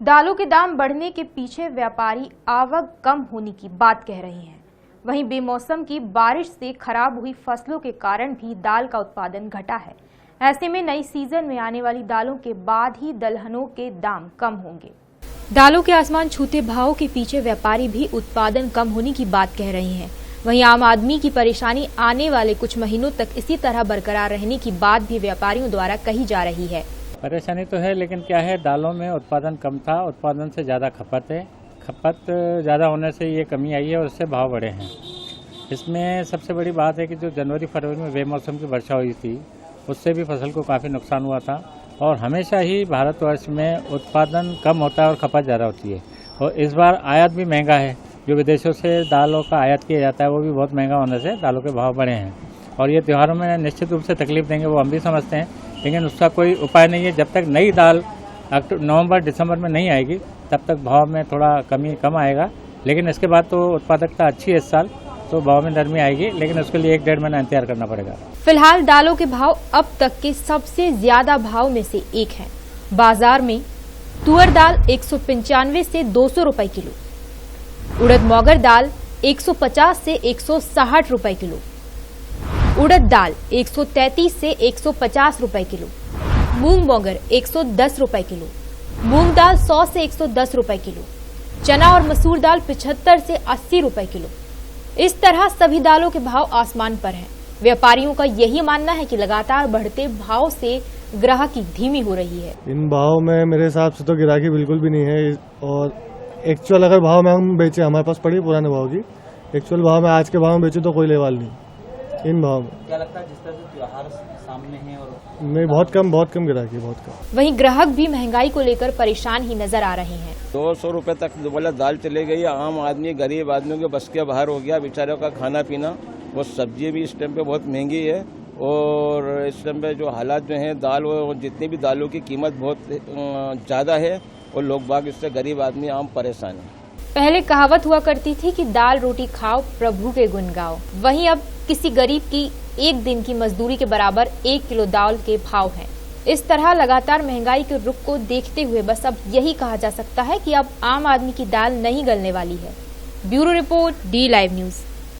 दालों के दाम बढ़ने के पीछे व्यापारी आवक कम होने की बात कह रहे हैं। वहीं बेमौसम की बारिश से खराब हुई फसलों के कारण भी दाल का उत्पादन घटा है। ऐसे में नई सीजन में आने वाली दालों के बाद ही दलहनों के दाम कम होंगे। दालों के आसमान छूते भाव के पीछे व्यापारी भी उत्पादन कम होने की बात कह रहे हैं। वहीं आम आदमी की परेशानी आने वाले कुछ महीनों तक इसी तरह बरकरार रहने की बात भी व्यापारियों द्वारा कही जा रही है। परेशानी तो है, लेकिन क्या है, दालों में उत्पादन कम था, उत्पादन से ज़्यादा खपत है। खपत ज़्यादा होने से ये कमी आई है और उससे भाव बढ़े हैं। इसमें सबसे बड़ी बात है कि जो जनवरी फरवरी में बेमौसम की वर्षा हुई थी, उससे भी फसल को काफ़ी नुकसान हुआ था। और हमेशा ही भारतवर्ष में उत्पादन कम होता है और खपत ज़्यादा होती है। और इस बार आयात भी महंगा है, जो विदेशों से दालों का आयात किया जाता है वो भी बहुत महंगा होने से दालों के भाव बढ़े हैं। और ये त्योहारों में निश्चित रूप से तकलीफ देंगे, वो हम भी समझते हैं, लेकिन उसका कोई उपाय नहीं है। जब तक नई दाल नवंबर दिसंबर में नहीं आएगी तब तक भाव में थोड़ा कम आएगा। लेकिन इसके बाद तो उत्पादकता अच्छी है इस साल, तो भाव में नरमी आएगी, लेकिन उसके लिए 1-1.5 महीना इंतजार करना पड़ेगा। फिलहाल दालों के भाव अब तक के सबसे ज्यादा भाव में से एक है। बाजार में तुअर दाल 195 से 200 रुपए किलो, उड़द मोगर दाल 150 से 160 रुपए किलो, उड़द दाल 133 से 150 रुपए किलो, मूंग मोगर 110 रुपए किलो, मूंग दाल 100 से 110 रुपए किलो, चना और मसूर दाल 75 से 80 रुपए किलो। इस तरह सभी दालों के भाव आसमान पर हैं। व्यापारियों का यही मानना है कि लगातार बढ़ते भाव से ग्राहकी धीमी हो रही है। इन भाव में मेरे हिसाब से तो गिराकी बिल्कुल भी नहीं है। और एक्चुअल अगर भाव में हम बेचे, हमारे पास पड़ी पुराने भाव की, एक्चुअल भाव में आज के भाव में बेचे तो कोई लेवाल नहीं इन भाव में। क्या लगता है जिस तरह से त्योहार सामने है और नहीं, बहुत कम गिराकी, बहुत कम। वहीं ग्राहक भी महंगाई को लेकर परेशान ही नजर आ रहे हैं। 200 रुपए तक बोला दाल चले गई। आम आदमी, गरीब आदमियों के बस के बाहर हो गया बेचारों का खाना पीना। वो सब्जी भी इस टाइम पे बहुत महंगी है और इस टाइम पे जो हालात जो हैं, दाल और जितनी भी दालों की कीमत बहुत ज़्यादा है और लोग बाग इससे गरीब आदमी आम परेशान है। पहले कहावत हुआ करती थी कि दाल रोटी खाओ प्रभु के गुण गाओ। वहीं अब किसी गरीब की एक दिन की मजदूरी के बराबर 1 किलो दाल के भाव हैं। इस तरह लगातार महंगाई के रुख को देखते हुए बस अब यही कहा जा सकता है कि अब आम आदमी की दाल नहीं गलने वाली है। Bureau report, D live news.